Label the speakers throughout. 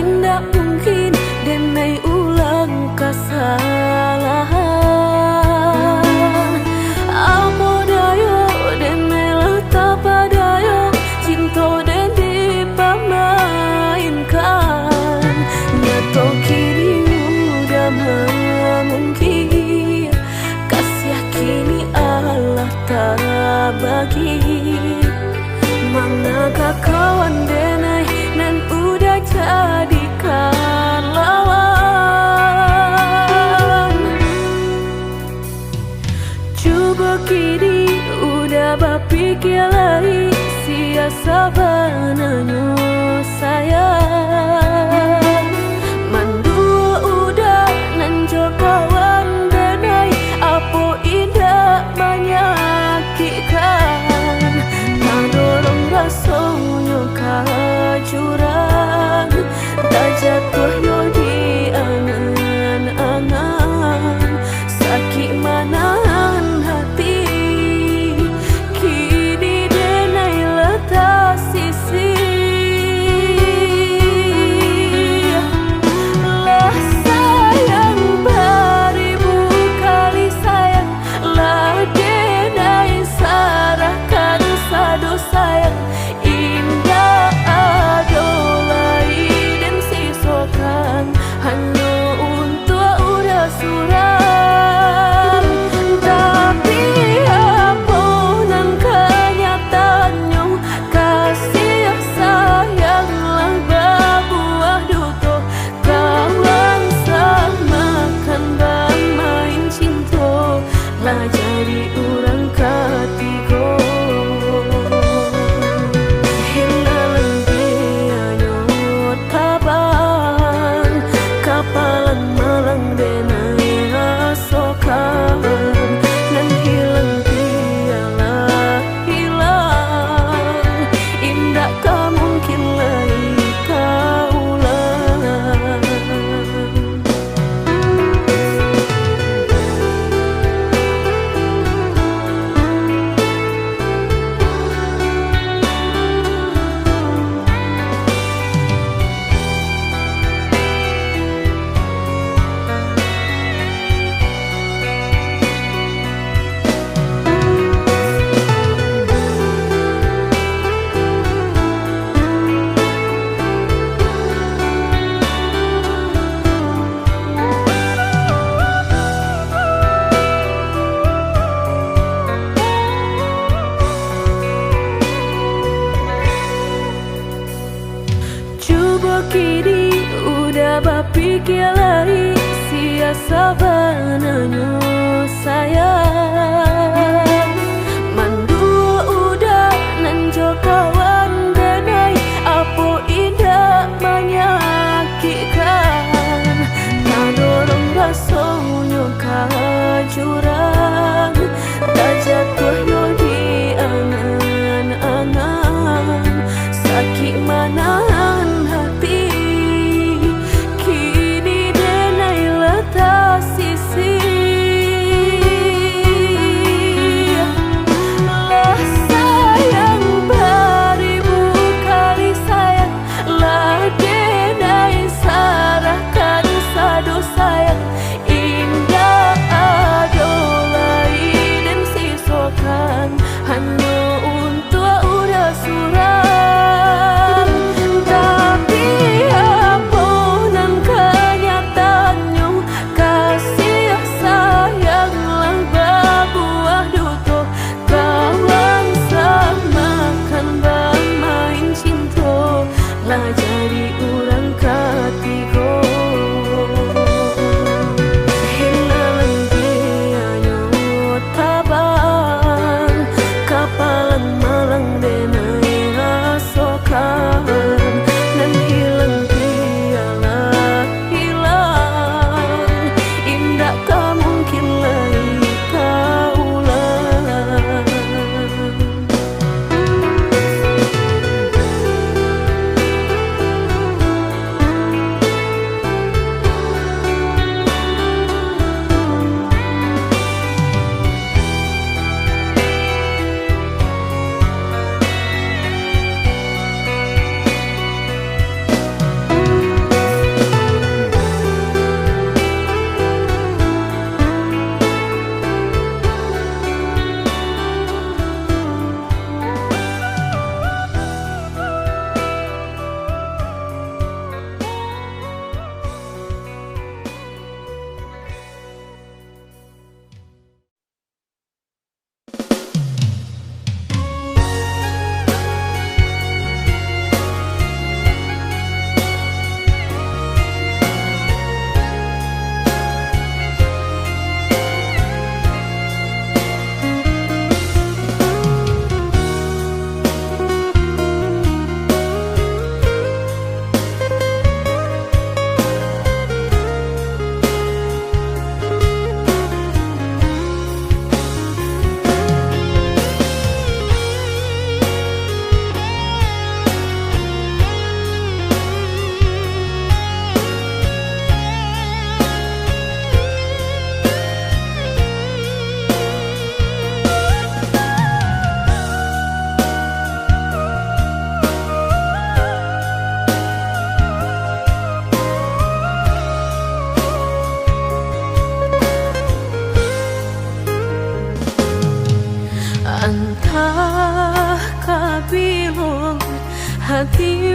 Speaker 1: indah mungkin denai ulang kesalahan. Apa dayo denai letak padayo cinta den dipamainkan. Nyato kini udah memungkin kasih kini Allah tak bagi. Manakah kawan denai nan udah jadikan lawan. Coba kini udah berpikir lagi siasa bananyo sayang. Mandua udah nanjo kawan denai apa indah menyakitkan. Nadorong rasonyo kajurang tak jatuh yo di angan-angan. Sakit manahan hati kini denai letak sisi. Lah sayang beribu kali sayang, lah denai sarahkan sadu sayang. Indah adolai dan sisokan hanya untuk udah suram. Tapi apunan kenyataannya kasih sayanglah berbuah duto. Kawan samakan bermain cinta lah jadi orang ketiga. Hilang dia nyot kaban kapalan malang denai asokan. Dan hilang dia lah hilang indah tak mungkin lagi kaulang. Coba kini udah berpikir lagi siasa bananyo sayang. Mandua udah nanjo kawan denai apa indah menyakitkan. Nadorong rasonyo kajurang tak jatuh yo di angan-angan. Sakit manahan hati kini denai letak sisi. Lah sayang beribu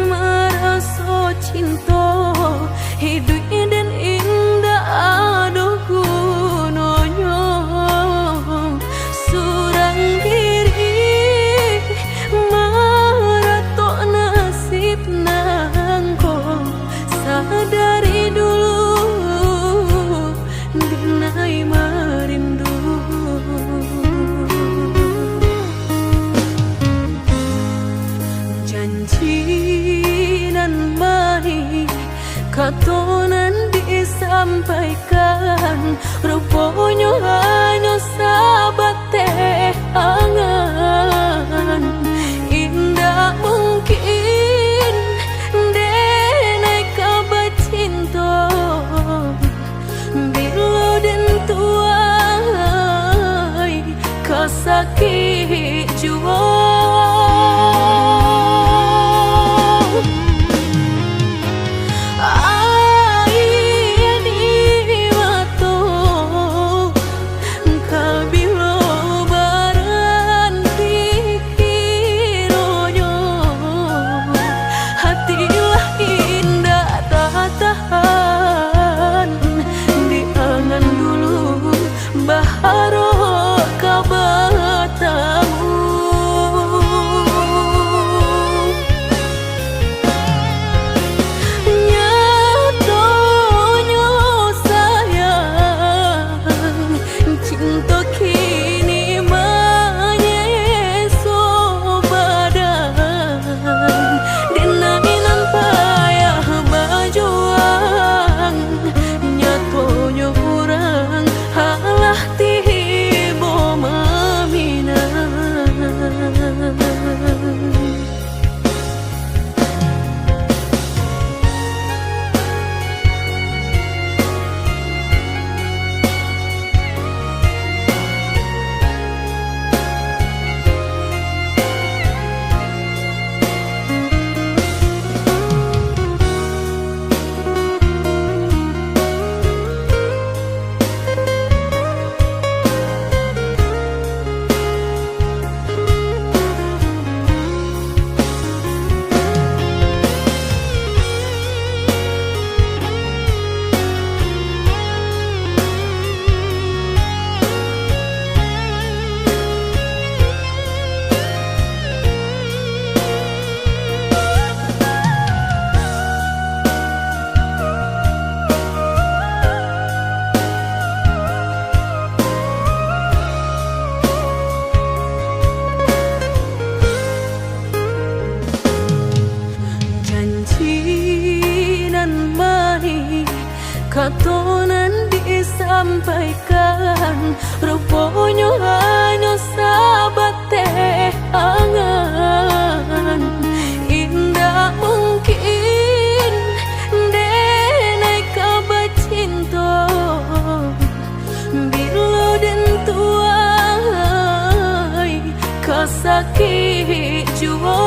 Speaker 1: maraso cinta hidup dan indah aduh gunanya surang diri marato nasib nangko sadari dulu dinai merindu janji nan baik katonan disampaikan rupanya hanya sahabat teh angan indah mungkin denai kabar cinta bila dan tuai kasakit jua katonan disampaikan rupanya hanya sahabat teh angan indah mungkin denai kabar cinta bila dan tuai kasakit jua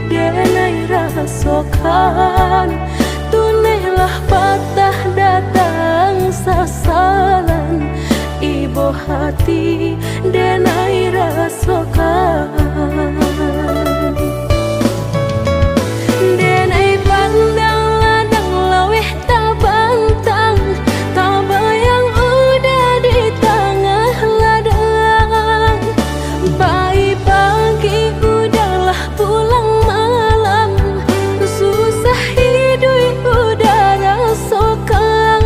Speaker 1: denai rasokan. Tunailah patah datang sasalan, ibu hati denai rasokan. Denai pandang ladang laweh tak bantang, tak bayang udah di tengah ladang. Pagi-pagi udahlah pulang malam, susah hidup udah rasakan.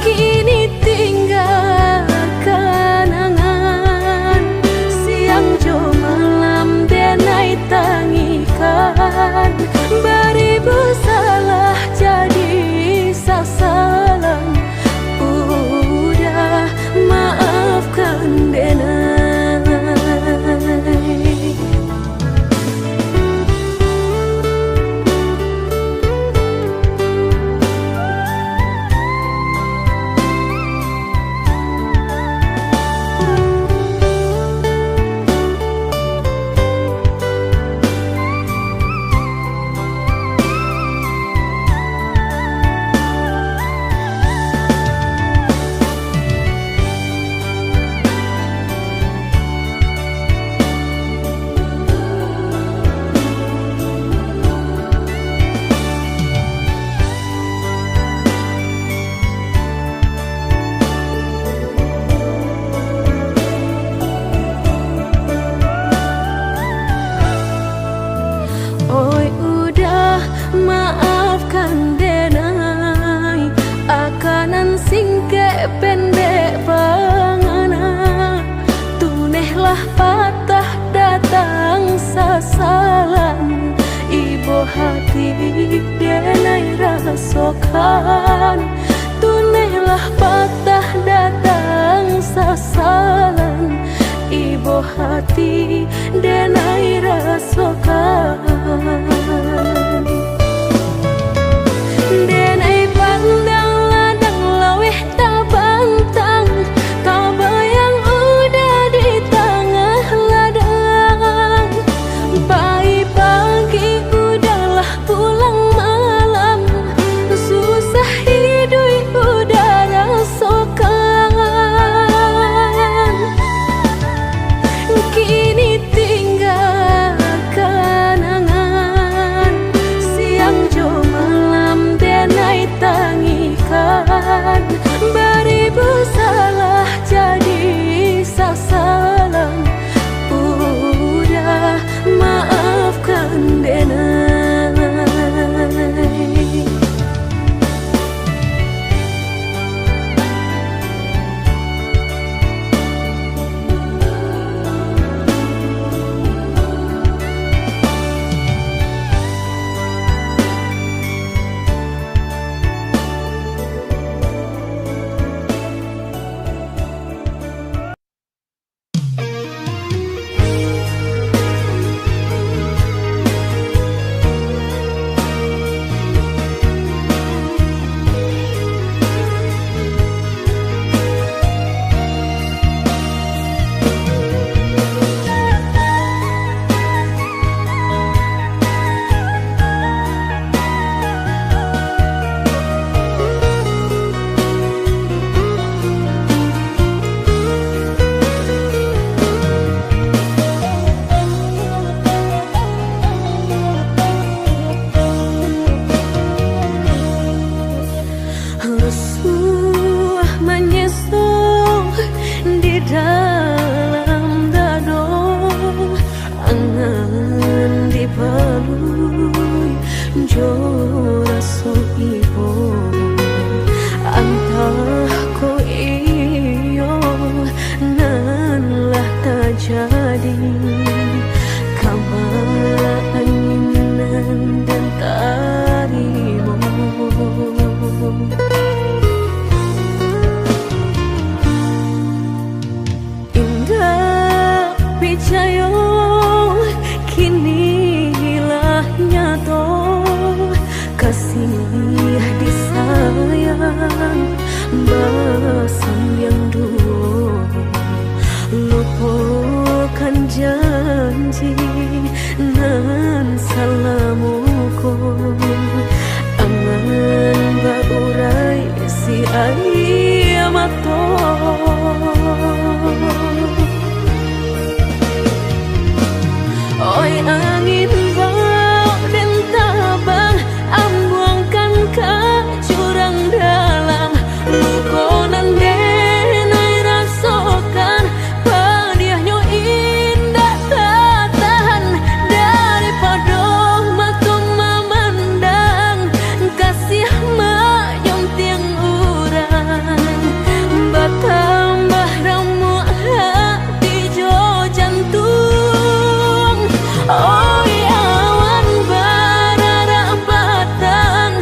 Speaker 1: Kini tinggal kenangan, siang jo malam denai tangikan. Beribu salah jadi sasalan, udah maafkan denai. Oi udah maafkan denai, akanan singke pendek pangana. Tunehlah patah datang sasalan, ibu hati denai rasokan. Tunehlah patah datang sasalan, ibu hati denai rasokan. Denai pandang ladang laweh tak bantang, tak bayang udah di tengah ladang. Pagi-pagi udahlah pulang malam, susah hidup udah rasakan. Kini tinggal kenangan, siang jo malam denai tangikan. Beribu salah jadi sasalan, udah maafkan denai. Rusuh menyesal di dalam dado, angan dipalui jo raso ibu. Antah ko iyo nan lah terjadi, kabar anginan dan tarimu. Percaya kini hilah nyata, kasih disayang basam yang dulu lupa mato. Oi angin bau dan tabang, ambuangkan ke jurang dalam. Lukonan denai rasokan, padiahnya indah tak tahan. Daripada matung memandang, kasih mayong tiang urang. Batambah ramu hati jo jantung. Oi awan barara batang,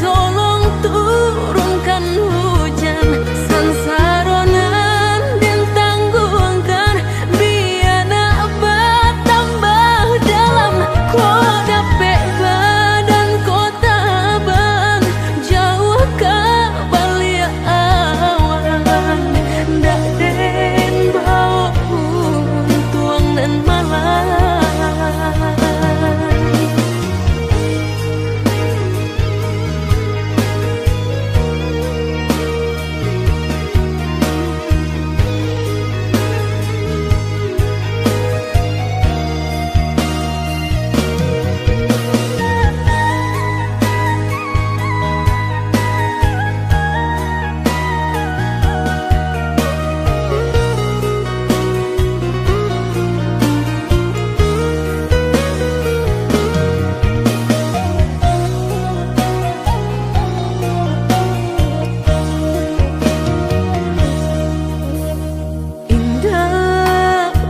Speaker 1: tolong turunkan hujan. Sansaronan dan tanggungan, biana batambah dalam. Kau dapet badan kau taban, jauh ke balik awan. Dak den bau tuang dan malam.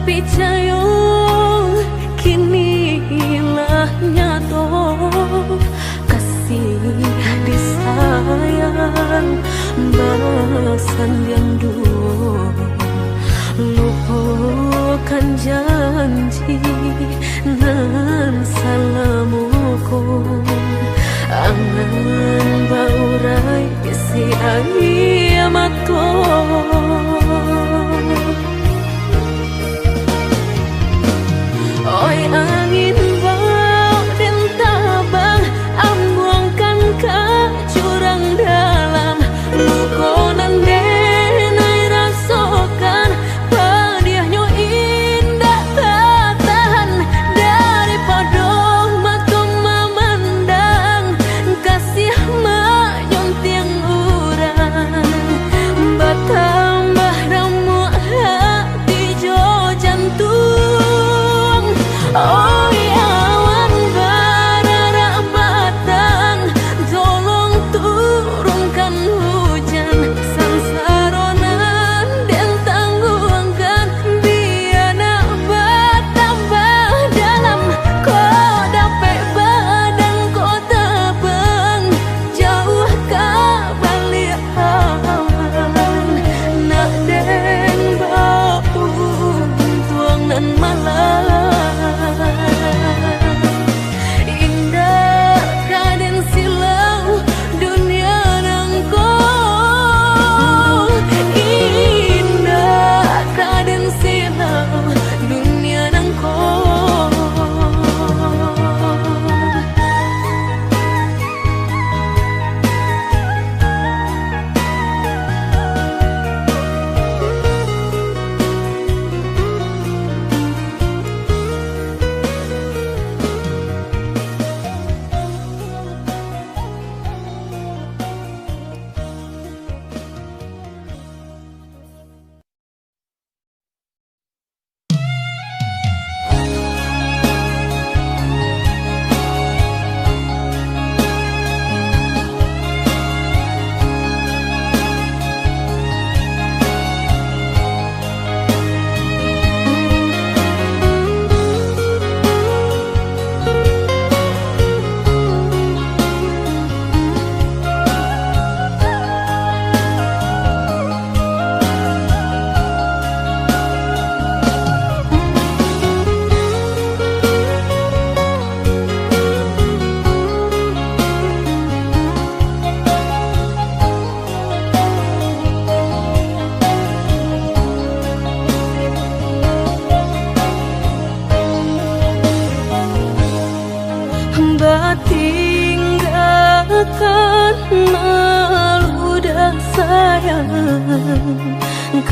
Speaker 1: Picayo kini ilahnya toh, kasih disayang balasan yang dulu. Lupakan janji nan salamuku, angan baurai si ayamato. Oi angin bau dan tabang, ambuangkan ke jurang dalam. Lukonan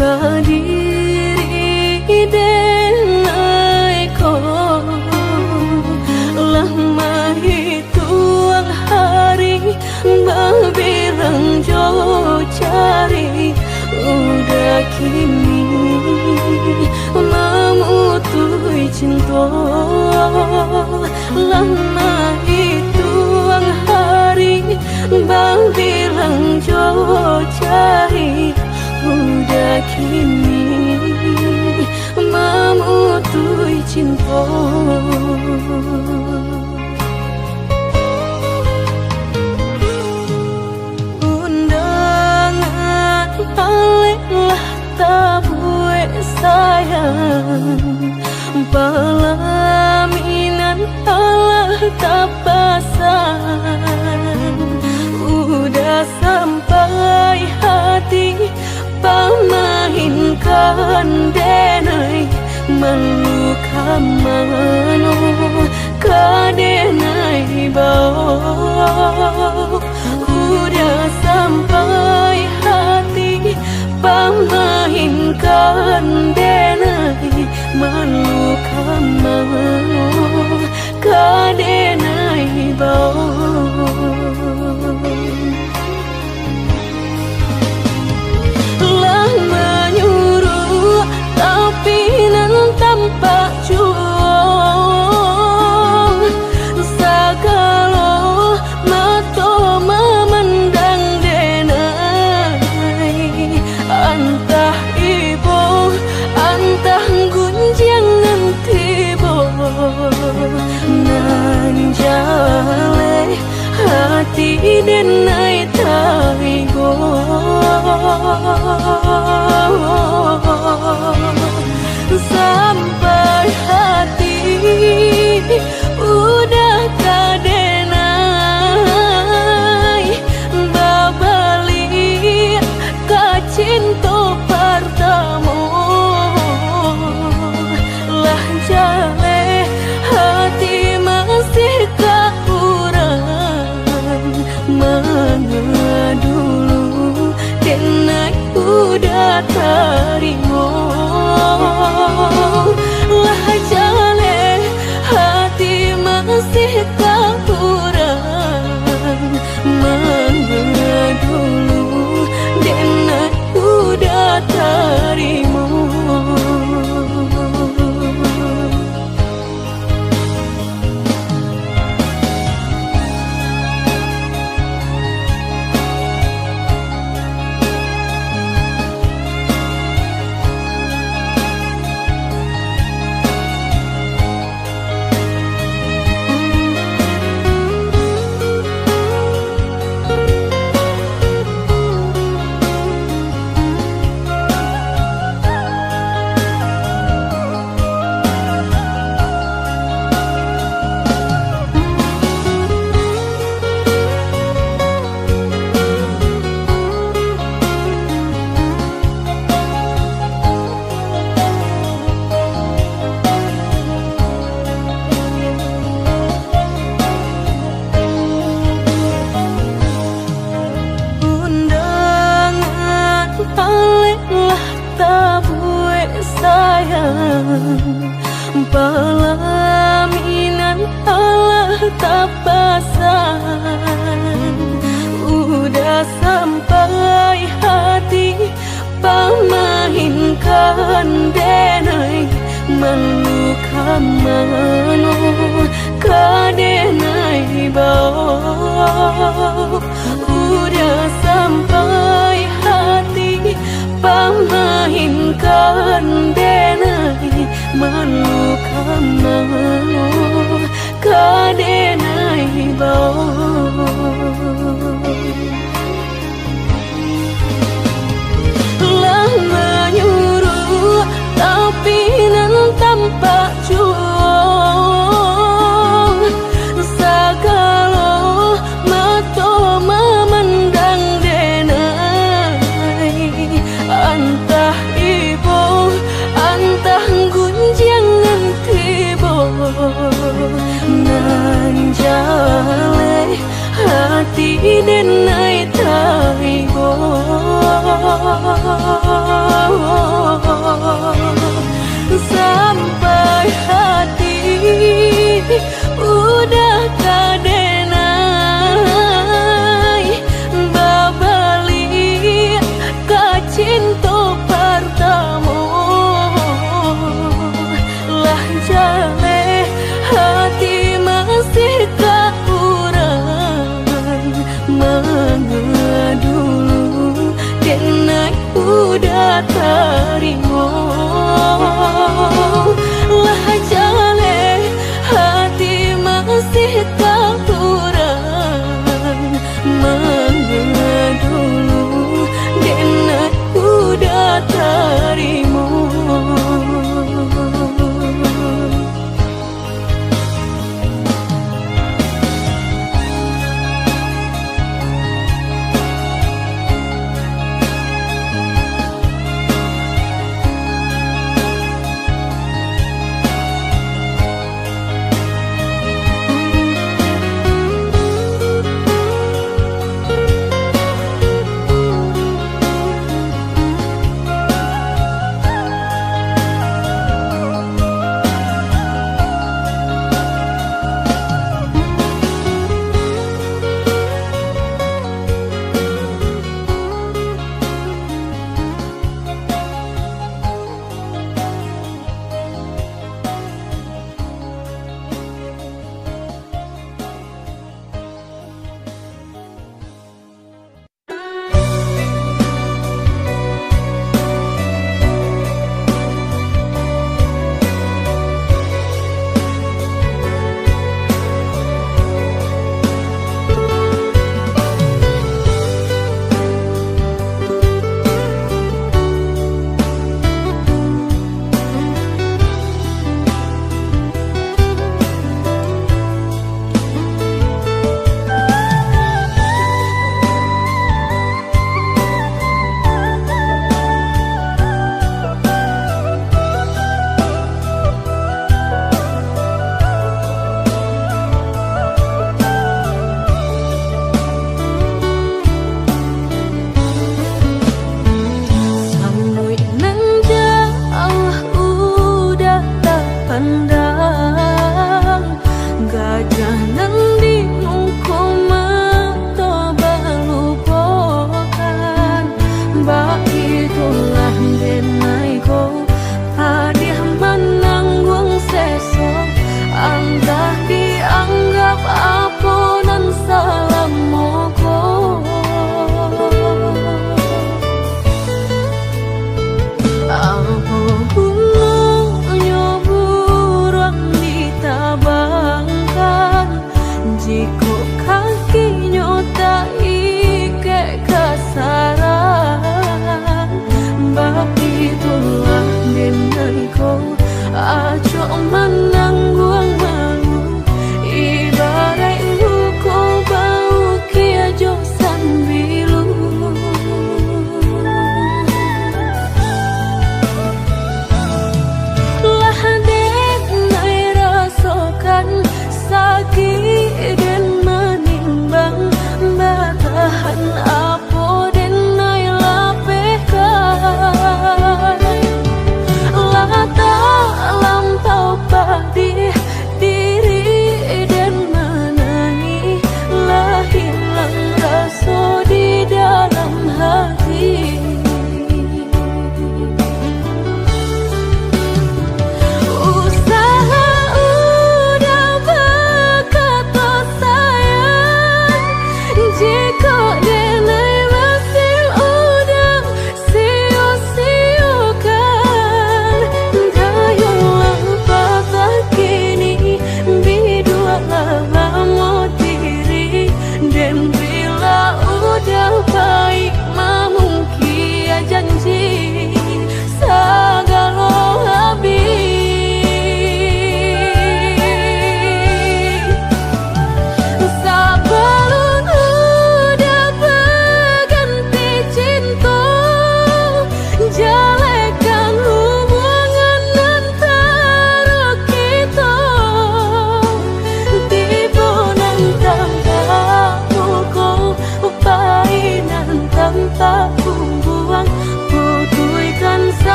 Speaker 1: Kadiri denai ko lama hitung hari babirang jo cari udah kini memutui cinta lama hitung hari babirang jo cari udah kini memutui cinta. Undangan aleklah tabue sayang, pelaminan Allah tak pasang. Udah sampai hati pamahinkan denai meluka mano kadenai bau. Udah sampai hati pamahinkan denai meluka mano kadenai bau. Tanpa juang sagalo mato memandang denai antah ibu antah gunjangan tibo nan jale hati denai taigo. Sampai hati udah kadenai babali kacinto pertama lah jale hati masih kaurang mana dulu denai udah terima. Lah jale hati masih kurang mana dulu denai udah terima. Pelaminan Allah tak pasang. Udah sampai hati pamahinkan denai meluka mano kadenai bau. Udah sampai hati pamahinkan denai meluka mano kadenai bau. Lah menyuruh tapi nan tanpa juang sagalo mato memandang denai antah ibu antah gunjangan tibo nan jale hati denai taibo. terima. Lah jale hati masih tak kurang mengedulu dan udah terima.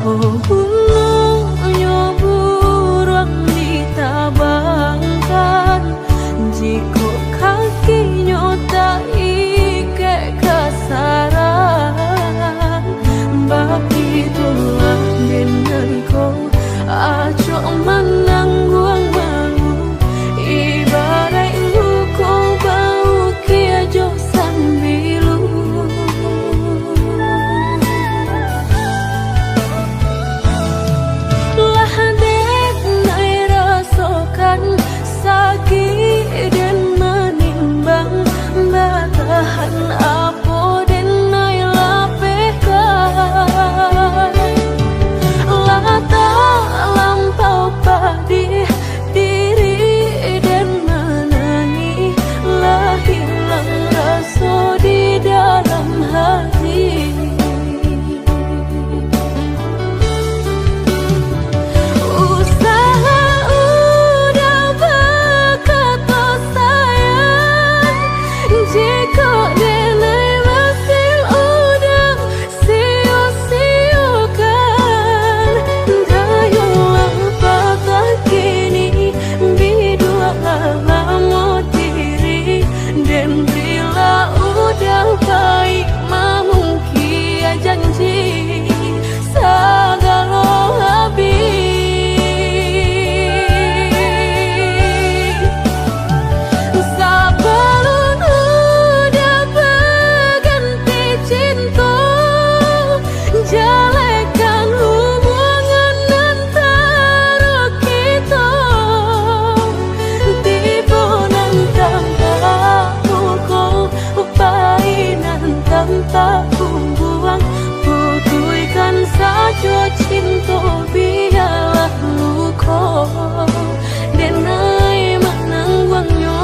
Speaker 1: Oh bulunya burung ditabangkan, jika kakinya tak ike kasaran, bab itulah denganku acok menangguang malu, ibarat luka bau kia jo sambilu. Lah dek nai rasakan sakit dan menimbang, batahan apa dan nai lapehkan. Lah tak lampau pedih diri dan menangi, lah hilang rasa di dalam hati. Usaha udah berkata sayang, jika denai masih udah sia-siakan. Dayulah patah kini bidua lama diri, dan bila udah baik mamungkia janji segala habis. Sebelum udah berganti cinta, jalekan hubungan antara kita. Tiba nantang pukul painan tanpa buang, putuikan saja cinta biarlah luka, denai menangguangnya.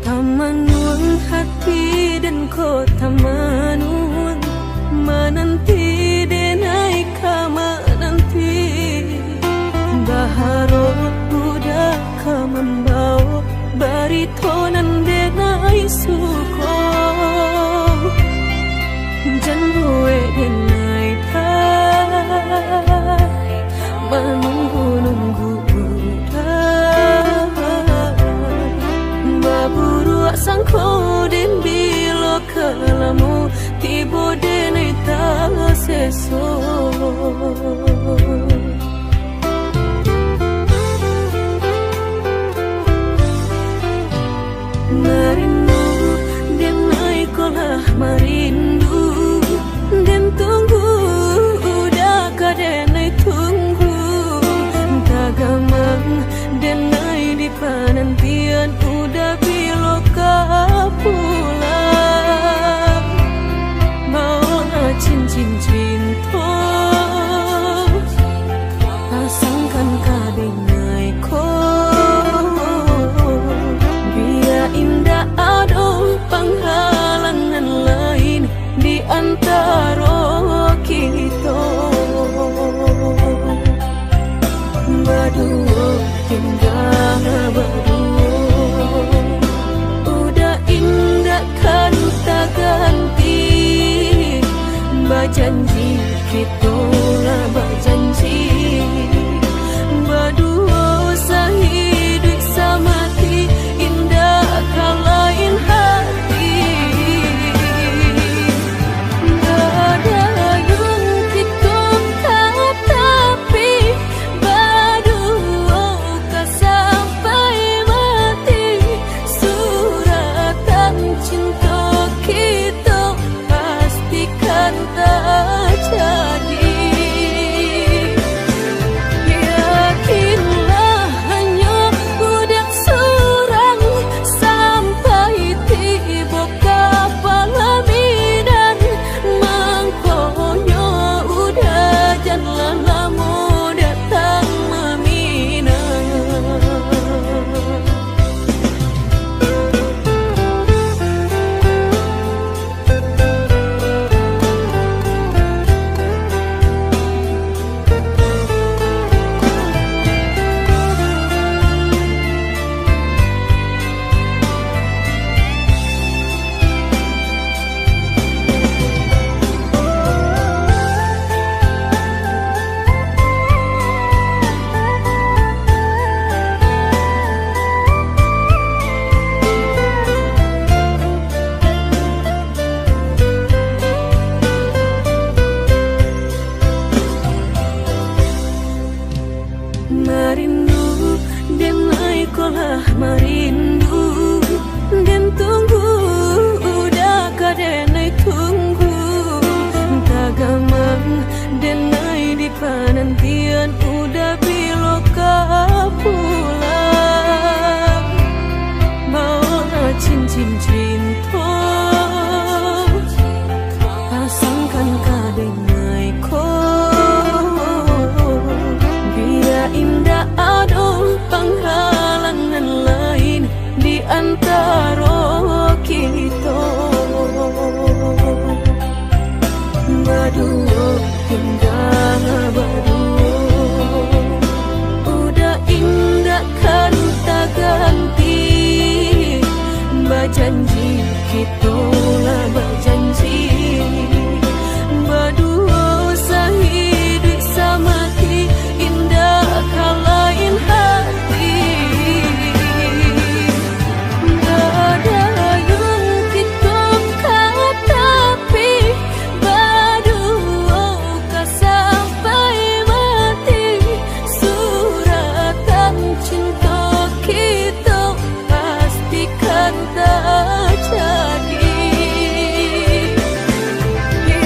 Speaker 1: Tamanun hati dan kota manun menanti denai kama nanti, baharot budak ka membawa baritonan denai suko, janwe denai tai menunggu-nunggu baburu sangko den bilo kalamu tibo denai ta seso. Merindu denai kolah merindu, dan tunggu udah kadenai tunggu, tagamang denai di penantian udah biloka pulang, mau cincin cinta pasangkan kadenai ko, biar indah ada penghalangan lain di antara kita. Berdua hingga berdua, udah indah kita lah berjanji berdua sehidup semati indah kalain hati. Gak ada yang kita katapi berdua kah sampai mati. Suratan cinta kita pastikan tak jadi.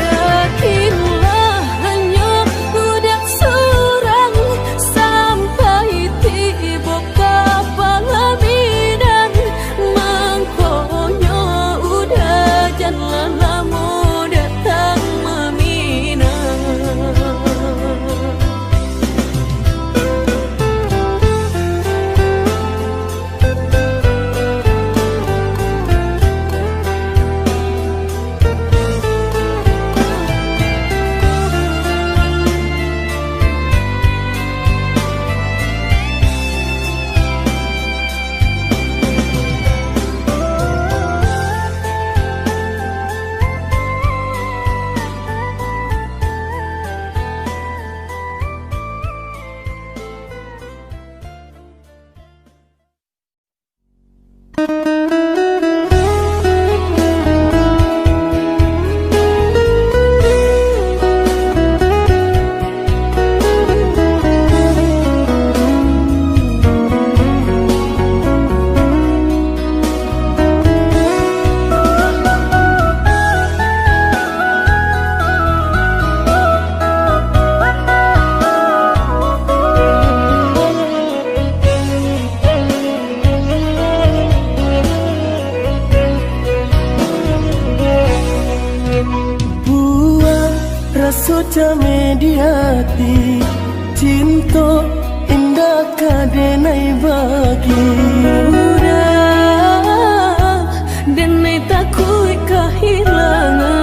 Speaker 1: Yakinlah hanya budak seorang sampai tiba kapal bidan. Mangkonya udah jangan lama datang meminang.
Speaker 2: Rasa mediati cinta indah kadenai bagi
Speaker 1: Udah denai takut kehilangan.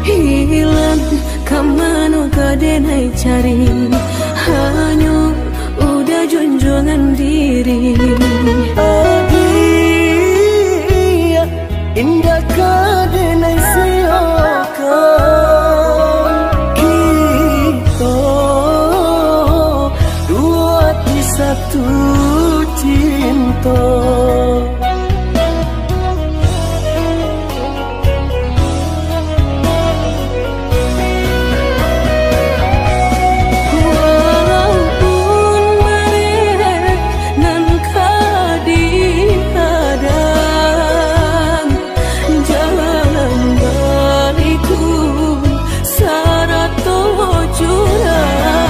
Speaker 1: Hilang kamanu kadenai cari hanya udah junjungan diri.
Speaker 2: Adia indah kadenai satu cinta.
Speaker 1: Walaupun merek nan kadihadang jalan baliku sarato jurang.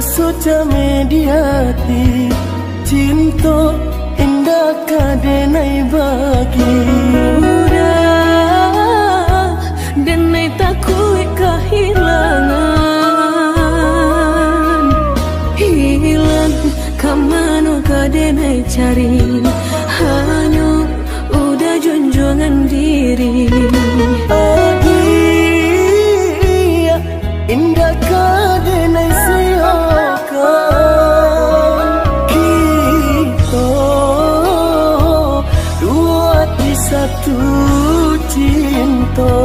Speaker 2: Suca mediati cinta indah kadenai bagi
Speaker 1: Udah denai takut kehilangan. Hilang kamanu kadenai cari hanya dengan diri.
Speaker 2: Adia indah kadenai seyokan kita dua di satu cinta.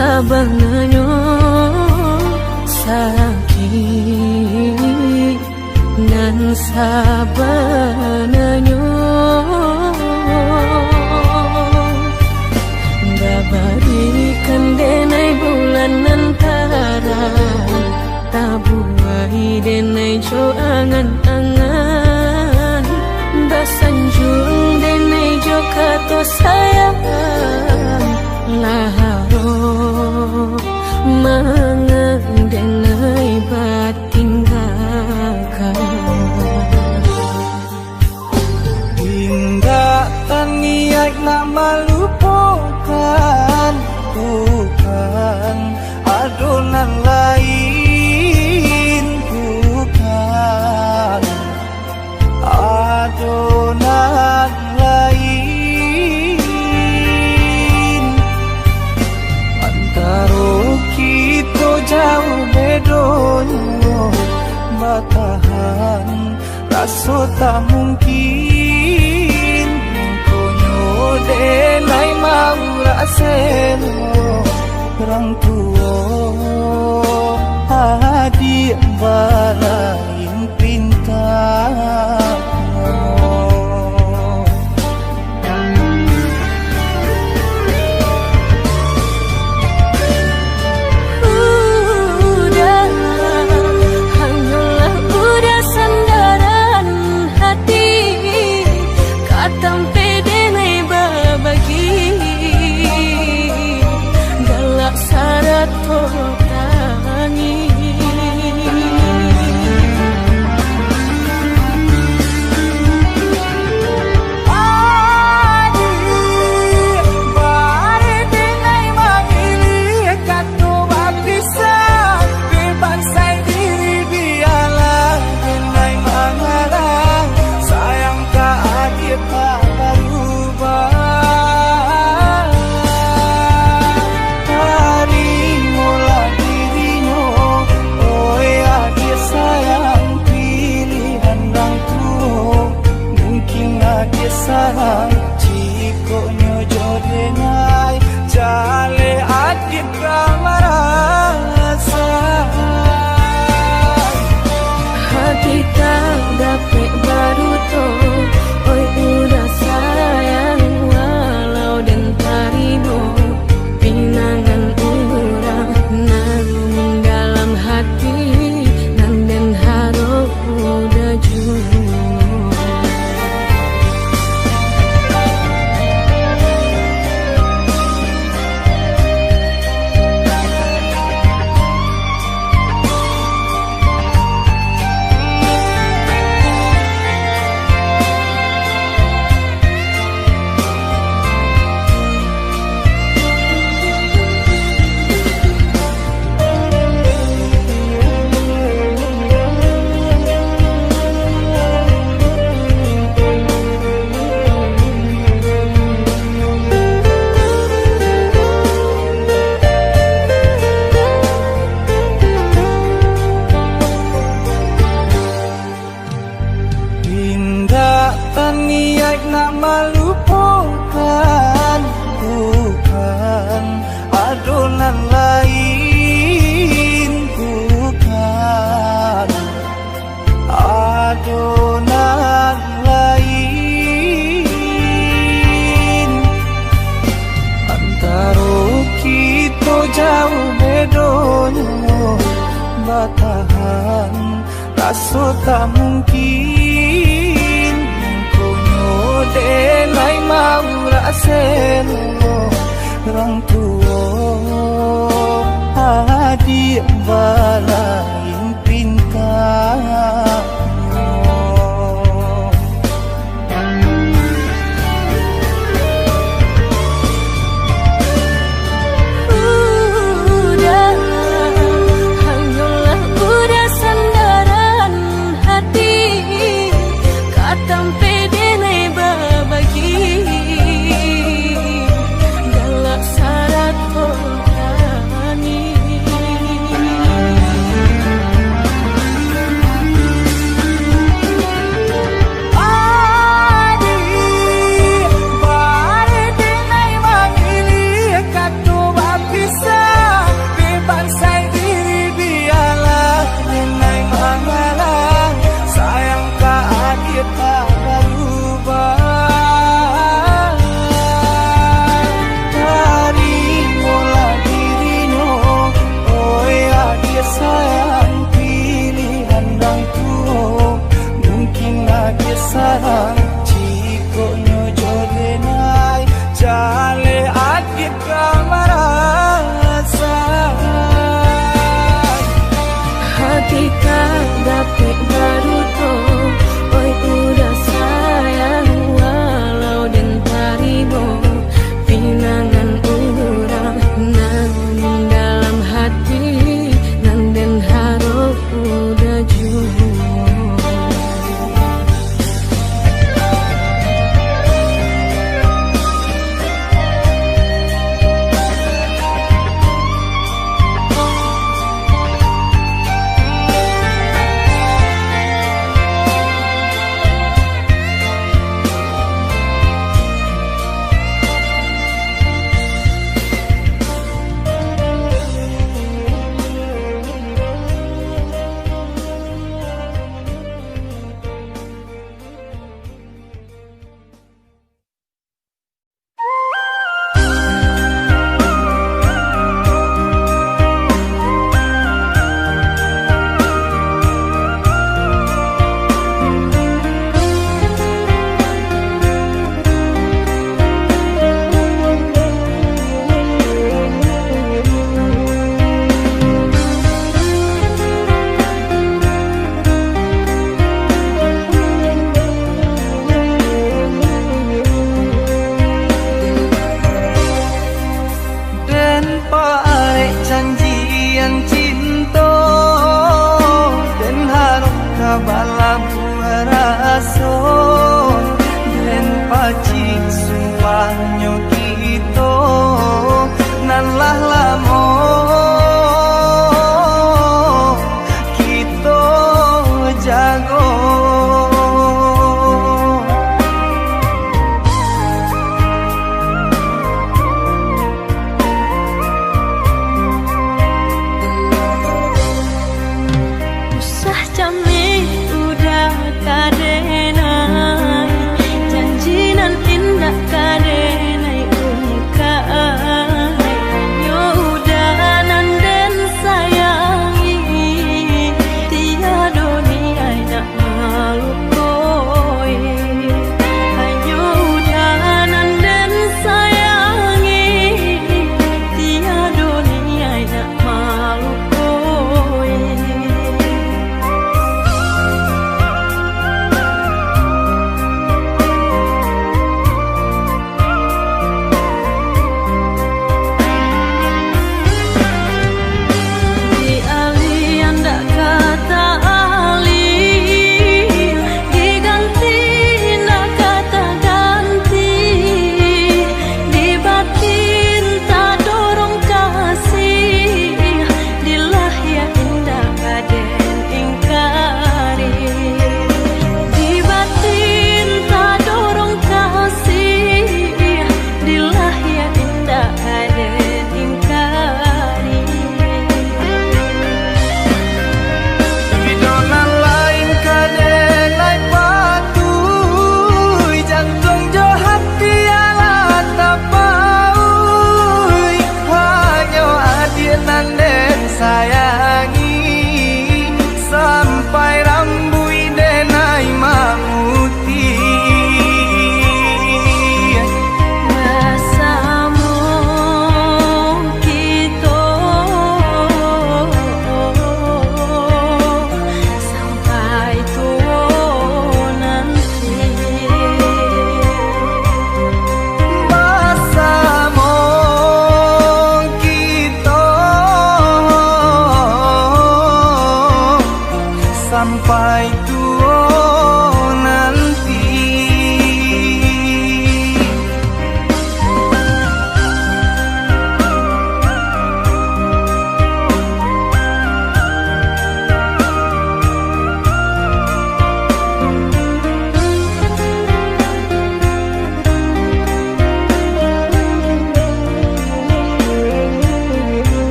Speaker 1: Sabanganyo sakit nan sabanganyo babarikan denai bulan antara tabuai denai jo angan-angan basanjung denai jo kato sayang laharo mengenai batin kakak
Speaker 2: hingga taniak nama lupakan bukan adonan lain bukan adonan lain antara kita jauh bedonyo batahan rasa tak mungkin konyo denai mau raseno orang tua adik balain pinta
Speaker 1: syarat tangi
Speaker 2: jauh bedonyo batahan raso tak mungkin konyo denai mau raseno orang tua adik balain pintar.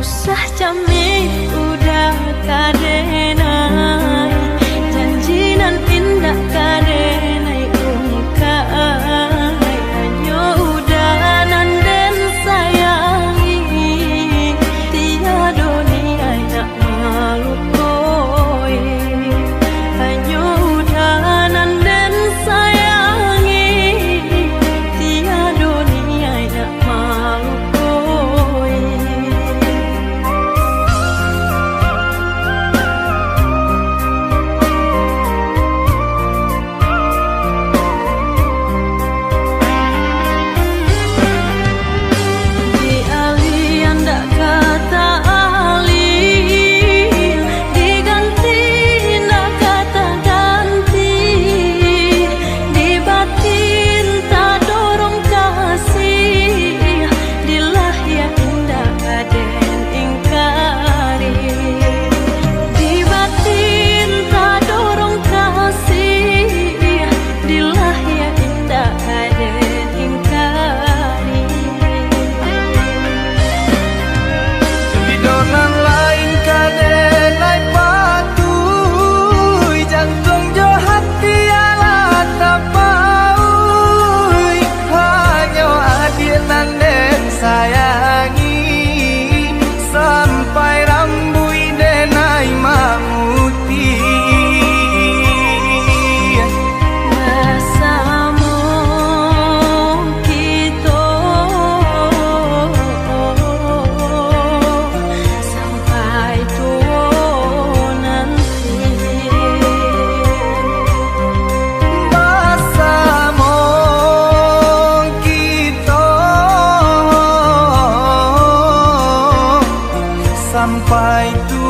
Speaker 1: Usah cami udah kadenai, janji nan indah kadenai ungkai, hanya udah nan den sayangi, tiada dunia nak malu koi, hanya udah nan den sayangi, tiada dunia nak malu koi.
Speaker 2: Sayangi sampai rambui denai mamuti.
Speaker 1: Bersama kita sampai tua nanti.
Speaker 2: Bersama kita sampai tua.